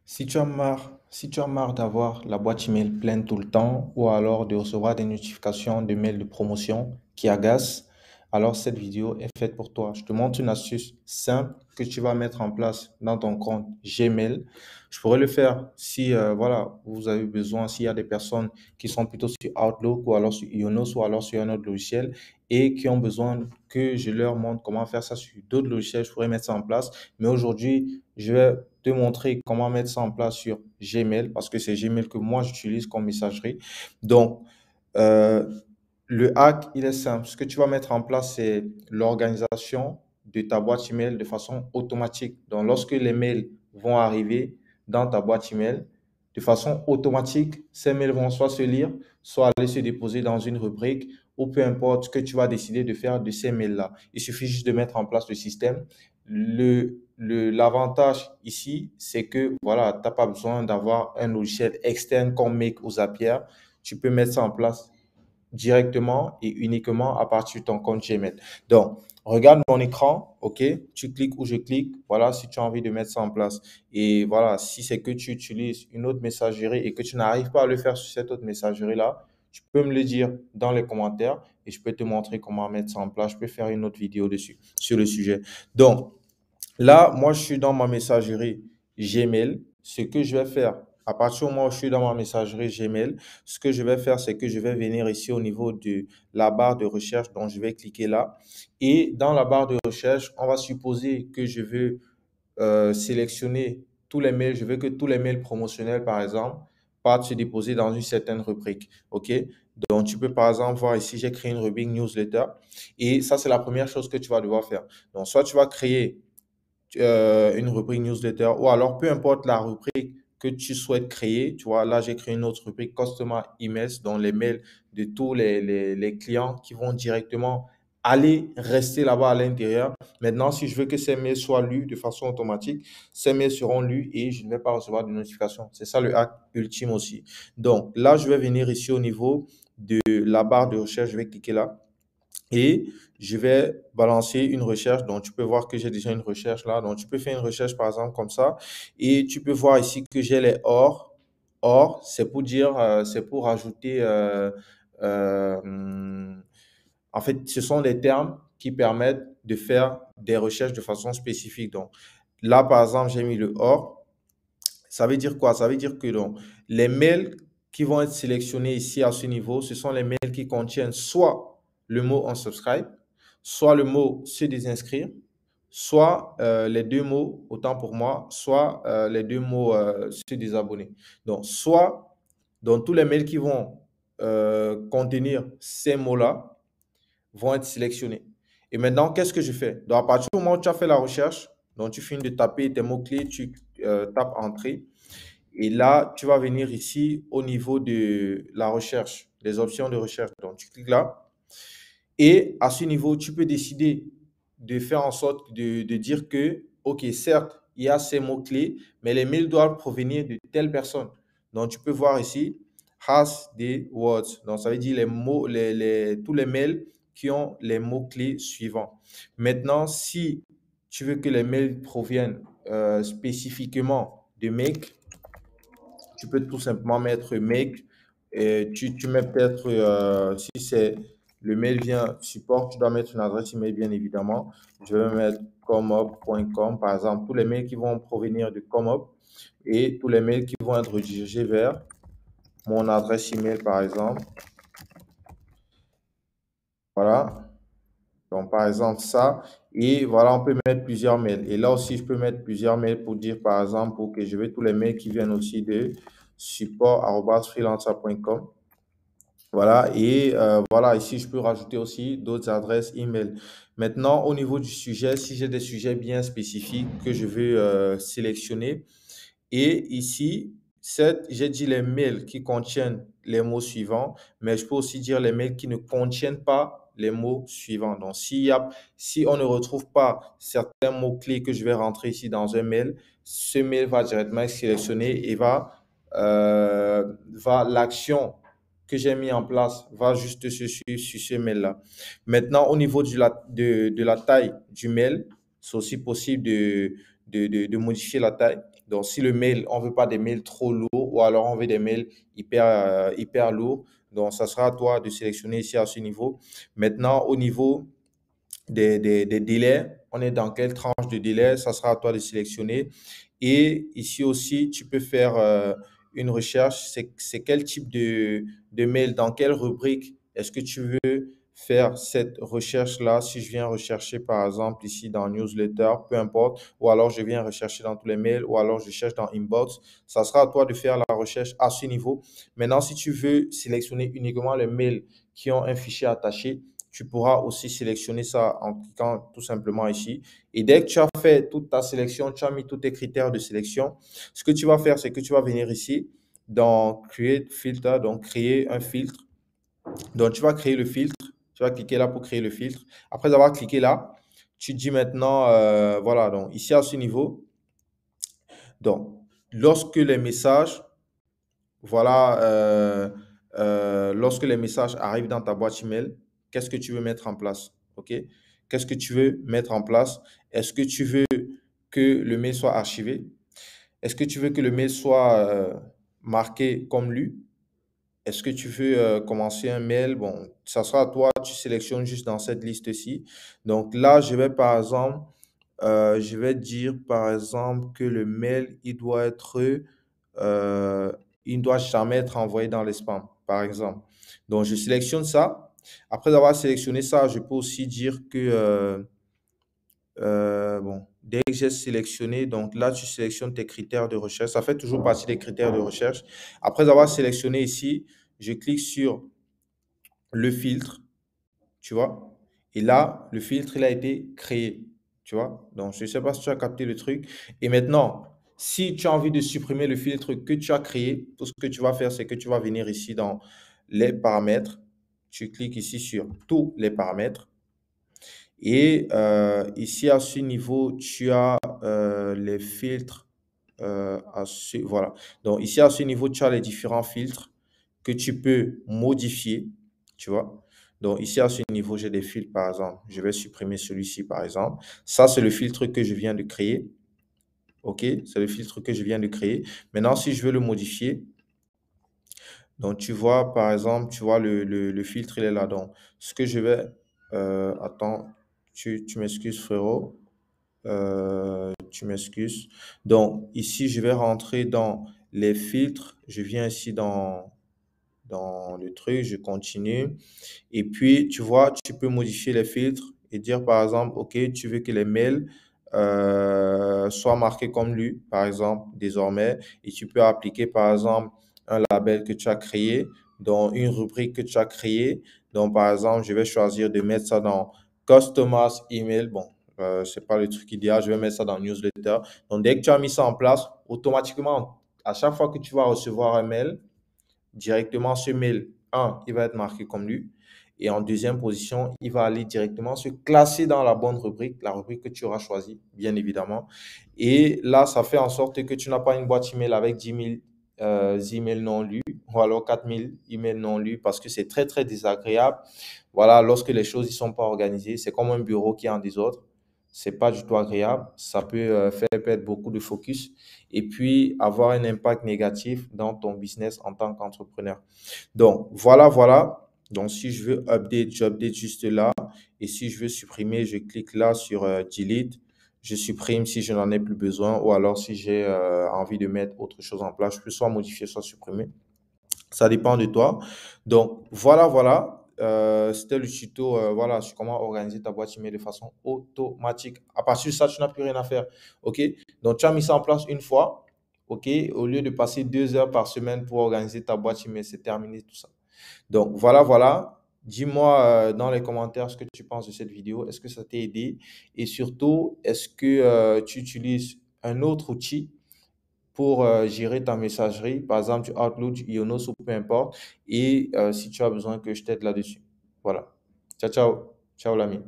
Si tu as marre d'avoir la boîte email pleine tout le temps ou alors de recevoir des notifications de mails de promotion qui agacent, alors cette vidéo est faite pour toi. Je te montre une astuce simple que tu vas mettre en place dans ton compte Gmail. Je pourrais le faire si voilà, vous avez besoin, s'il y a des personnes qui sont plutôt sur Outlook ou alors sur Ionos ou alors sur un autre logiciel et qui ont besoin que je leur montre comment faire ça sur d'autres logiciels, je pourrais mettre ça en place. Mais aujourd'hui, je vais te montrer comment mettre ça en place sur Gmail parce que c'est Gmail que moi j'utilise comme messagerie. Donc, euh, le hack, il est simple. Ce que tu vas mettre en place, c'est l'organisation de ta boîte email de façon automatique. Donc, lorsque les mails vont arriver dans ta boîte email, de façon automatique, ces mails vont soit se lire, soit aller se déposer dans une rubrique ou peu importe ce que tu vas décider de faire de ces mails-là. Il suffit juste de mettre en place le système. L'avantage ici, c'est que voilà, tu n'as pas besoin d'avoir un logiciel externe comme Make ou Zapier. Tu peux mettre ça en place directement et uniquement à partir de ton compte Gmail. Donc, regarde mon écran, OK? Tu cliques où je clique. Voilà, si tu as envie de mettre ça en place. Et voilà, si c'est que tu utilises une autre messagerie et que tu n'arrives pas à le faire sur cette autre messagerie-là, tu peux me le dire dans les commentaires et je peux te montrer comment mettre ça en place. Je peux faire une autre vidéo dessus, sur le sujet. Donc, là, moi, je suis dans ma messagerie Gmail. Ce que je vais faire, à partir du moment où je suis dans ma messagerie Gmail, ce que je vais faire, c'est que je vais venir ici au niveau de la barre de recherche. Donc, je vais cliquer là. Et dans la barre de recherche, on va supposer que je veux sélectionner tous les mails. Je veux que tous les mails promotionnels, par exemple, partent se déposer dans une certaine rubrique. OK? Donc, tu peux, par exemple, voir ici, j'ai créé une rubrique newsletter. Et ça, c'est la première chose que tu vas devoir faire. Donc, soit tu vas créer une rubrique newsletter ou alors peu importe la rubrique que tu souhaites créer. Tu vois, là, j'ai créé une autre rubrique Customer Emails dans les mails de tous les clients qui vont directement aller rester là-bas à l'intérieur. Maintenant, si je veux que ces mails soient lus de façon automatique, ces mails seront lus et je ne vais pas recevoir de notification. C'est ça le hack ultime aussi. Donc là, je vais venir ici au niveau de la barre de recherche. Je vais cliquer là et je vais balancer une recherche. Donc, tu peux voir que j'ai déjà une recherche là. Donc, tu peux faire une recherche par exemple comme ça et tu peux voir ici que j'ai les or. Or, c'est pour dire, c'est pour ajouter, en fait, ce sont des termes qui permettent de faire des recherches de façon spécifique. Donc, là, par exemple, j'ai mis le or. Ça veut dire quoi? Ça veut dire que donc, les mails qui vont être sélectionnés ici à ce niveau, ce sont les mails qui contiennent soit le mot unsubscribe, soit le mot se désinscrire, soit les deux mots, autant pour moi, soit les deux mots se désabonner. Donc, soit dans tous les mails qui vont contenir ces mots-là vont être sélectionnés. Et maintenant, qu'est-ce que je fais? Donc, à partir du moment où tu as fait la recherche, donc tu finis de taper tes mots-clés, tu tapes Entrée. Et là, tu vas venir ici au niveau de la recherche, les options de recherche. Donc, tu cliques là. Et à ce niveau, tu peux décider de faire en sorte de dire que, OK, certes, il y a ces mots-clés, mais les mails doivent provenir de telle personne. Donc, tu peux voir ici, has des words. Donc, ça veut dire les mots, tous les mails qui ont les mots-clés suivants. Maintenant, si tu veux que les mails proviennent spécifiquement de make, tu peux tout simplement mettre make. Et tu mets peut-être, si c'est le mail vient support, tu dois mettre une adresse email, bien évidemment. Je vais mettre comeup.com, par exemple, tous les mails qui vont provenir de comeup et tous les mails qui vont être redirigés vers mon adresse email, par exemple. Voilà. Donc, par exemple, ça. Et voilà, on peut mettre plusieurs mails. Et là aussi, je peux mettre plusieurs mails pour dire, par exemple, pour que je veux tous les mails qui viennent aussi de support@freelancer.com. Voilà, et voilà, ici, je peux rajouter aussi d'autres adresses email. Maintenant, au niveau du sujet, si j'ai des sujets bien spécifiques que je veux sélectionner, et ici, j'ai dit les mails qui contiennent les mots suivants, mais je peux aussi dire les mails qui ne contiennent pas les mots suivants. Donc, si on ne retrouve pas certains mots-clés que je vais rentrer ici dans un mail, ce mail va directement être sélectionné et l'action que j'ai mis en place va juste se suivre sur ce mail-là. Maintenant, au niveau de la taille du mail, c'est aussi possible de modifier la taille. Donc, si le mail, on veut pas des mails trop lourds ou alors on veut des mails hyper lourds, donc ça sera à toi de sélectionner ici à ce niveau. Maintenant, au niveau des délais, on est dans quelle tranche de délai, ça sera à toi de sélectionner. Et ici aussi, tu peux faire une recherche, c'est quel type de mail, dans quelle rubrique est-ce que tu veux faire cette recherche-là. Si je viens rechercher par exemple ici dans newsletter, peu importe, ou alors je viens rechercher dans tous les mails, ou alors je cherche dans inbox, ça sera à toi de faire la recherche à ce niveau. Maintenant, si tu veux sélectionner uniquement les mails qui ont un fichier attaché, tu pourras aussi sélectionner ça en cliquant tout simplement ici. Et dès que tu as fait toute ta sélection, tu as mis tous tes critères de sélection, ce que tu vas faire, c'est que tu vas venir ici dans Create Filter, donc créer un filtre. Donc, tu vas créer le filtre. Tu vas cliquer là pour créer le filtre. Après avoir cliqué là, tu dis maintenant, voilà, donc ici à ce niveau, donc lorsque les messages, voilà, lorsque les messages arrivent dans ta boîte email, qu'est-ce que tu veux mettre en place? OK? Qu'est-ce que tu veux mettre en place? Est-ce que tu veux que le mail soit archivé? Est-ce que tu veux que le mail soit marqué comme lu? Est-ce que tu veux commencer un mail? Bon, ça sera à toi, tu sélectionnes juste dans cette liste-ci. Donc là, je vais par exemple, je vais dire par exemple que le mail, euh, il ne doit jamais être envoyé dans les spams, par exemple. Donc, je sélectionne ça. Après avoir sélectionné ça, je peux aussi dire que, bon, dès que j'ai sélectionné, donc là, tu sélectionnes tes critères de recherche. Ça fait toujours partie des critères de recherche. Après avoir sélectionné ici, je clique sur le filtre, tu vois. Et là, le filtre, il a été créé, tu vois. Donc, je ne sais pas si tu as capté le truc. Et maintenant, si tu as envie de supprimer le filtre que tu as créé, tout ce que tu vas faire, c'est que tu vas venir ici dans les paramètres. Tu cliques ici sur tous les paramètres. Et ici, à ce niveau, tu as les filtres. Voilà. Donc, ici, à ce niveau, tu as les différents filtres que tu peux modifier, tu vois. Donc, ici, à ce niveau, j'ai des filtres, par exemple. Je vais supprimer celui-ci, par exemple. Ça, c'est le filtre que je viens de créer. OK? C'est le filtre que je viens de créer. Maintenant, si je veux le modifier, donc, tu vois, par exemple, tu vois, le filtre, il est là. Donc, ce que je vais... attends, tu m'excuses, frérot. Tu m'excuses. Donc, ici, je vais rentrer dans les filtres. Je viens ici dans le truc, je continue. Et puis, tu vois, tu peux modifier les filtres et dire, par exemple, OK, tu veux que les mails soient marqués comme lus, par exemple, désormais. Et tu peux appliquer, par exemple, un label que tu as créé, dans une rubrique que tu as créée. Donc, par exemple, je vais choisir de mettre ça dans Customers Email. Bon, c'est pas le truc idéal. Je vais mettre ça dans Newsletter. Donc, dès que tu as mis ça en place, automatiquement, à chaque fois que tu vas recevoir un mail, directement ce mail, il va être marqué comme lu. Et en deuxième position, il va aller directement se classer dans la bonne rubrique, la rubrique que tu auras choisie, bien évidemment. Et là, ça fait en sorte que tu n'as pas une boîte email avec 10 000 emails non lus ou alors 4 000 emails non lus parce que c'est très, très désagréable. Voilà, lorsque les choses ne sont pas organisées, c'est comme un bureau qui est en désordre. C'est pas du tout agréable. Ça peut faire perdre beaucoup de focus et puis avoir un impact négatif dans ton business en tant qu'entrepreneur. Donc, voilà, voilà. Donc, si je veux update, j'update juste là. Et si je veux supprimer, je clique là sur Delete. Je supprime si je n'en ai plus besoin ou alors si j'ai envie de mettre autre chose en place, je peux soit modifier, soit supprimer. Ça dépend de toi. Donc, voilà, voilà. C'était le tuto voilà, sur comment organiser ta boîte email de façon automatique. À partir de ça, tu n'as plus rien à faire. OK? Donc, tu as mis ça en place une fois. OK? Au lieu de passer 2 heures par semaine pour organiser ta boîte email, c'est terminé tout ça. Donc, voilà, voilà. Dis-moi dans les commentaires ce que tu penses de cette vidéo. Est-ce que ça t'a aidé? Et surtout, est-ce que tu utilises un autre outil pour gérer ta messagerie, par exemple du Outlook, du Ionos ou peu importe, et si tu as besoin que je t'aide là-dessus. Voilà. Ciao, ciao. Ciao l'ami.